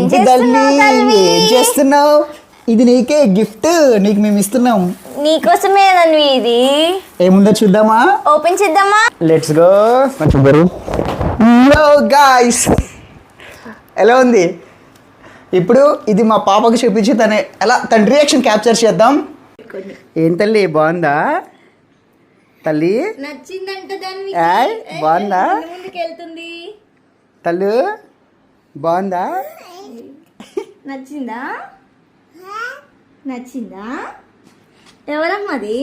బుజ్జి తల్లి ఏం చేస్తున్నావు? ఇది నీకే గిఫ్ట్, నీకు మేము ఇస్తున్నాం. నీకోసమే నన్ను ఇది. ఏముందో చూద్దామా? ఓపెన్ చేద్దామా? Let's go. హలో గాయ్స్, ఎలా ఉంది? ఇప్పుడు ఇది మా పాపకు చూపించి తన రియాక్షన్ క్యాప్చర్ చేద్దాం. ఏం తల్లి బాగుందా? తల్లి నచ్చిందంట దాన్ని. బాగుందా? ముందుకెళ్తుంది. తల్లు బాగుందా? నచ్చిందా? నచ్చిందా? ఎవరమ్మది?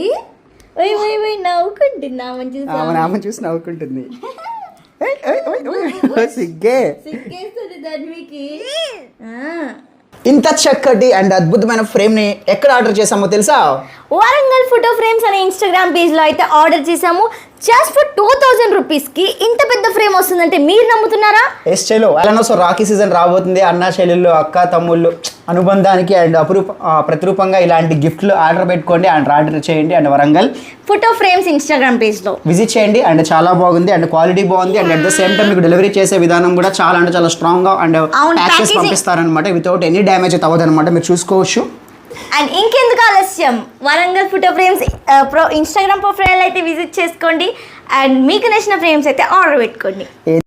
నవ్వుకుంటుందా? ఆమె చూసి నవ్వుకుంటుంది. సిగ్గే సిగ్గేస్తుంది ధన్వికి. ఇంత చక్కటి అండ్ అద్భుతమైన ఫ్రేమ్ ని ఎక్కడ ఆర్డర్ చేసామో తెలుసా? వరంగల్ ఫోటో ఫ్రేమ్స్ అనే ఇన్స్టాగ్రామ్ పేజ్ లో అయితే ఆర్డర్ చేసాము. జస్ట్ ఫర్ 2000 రూపీస్ కి ఇంత పెద్ద ఫ్రేమ్ వస్తుందంటే మీరు నమ్ముతున్నారా? ఎస్ చలో. అలానే సో రాఖీ సీజన్ రాబోతుంది. అన్నా చెల్లెళ్ళు, అక్క తమ్ముళ్ళు అనుబంధానికి అండ్ ప్రతిరూపంగా ఇలాంటి గిఫ్ట్లు ఆర్డర్ పెట్టుకోండి అండ్ ఆర్డర్ చేయండి. And Warangal photo frames Instagram page లో విజిట్ చేయండి. అండ్ చాలా బాగుంది అండ్ క్వాలిటీ బాగుంది and at the same time మీకు డెలివరీ చేసే విధానం కూడా చాలా అంటే చాలా స్ట్రాంగ్ గా అండ్ ప్యాకేజ్ పంపిస్తారనమాట. వితౌట్ ఎనీ డ్యామేజ్ అయితే అవ్వదు అనమాట. మీరు చూసుకోవచ్చు. అండ్ ఇంకెందుకు ఆలస్యం, Warangal photo frames Instagram profile అయితే విజిట్ చేసుకోండి అండ్ మీకు నచ్చిన ఫ్రేమ్స్ అయితే ఆర్డర్ పెట్టుకోండి.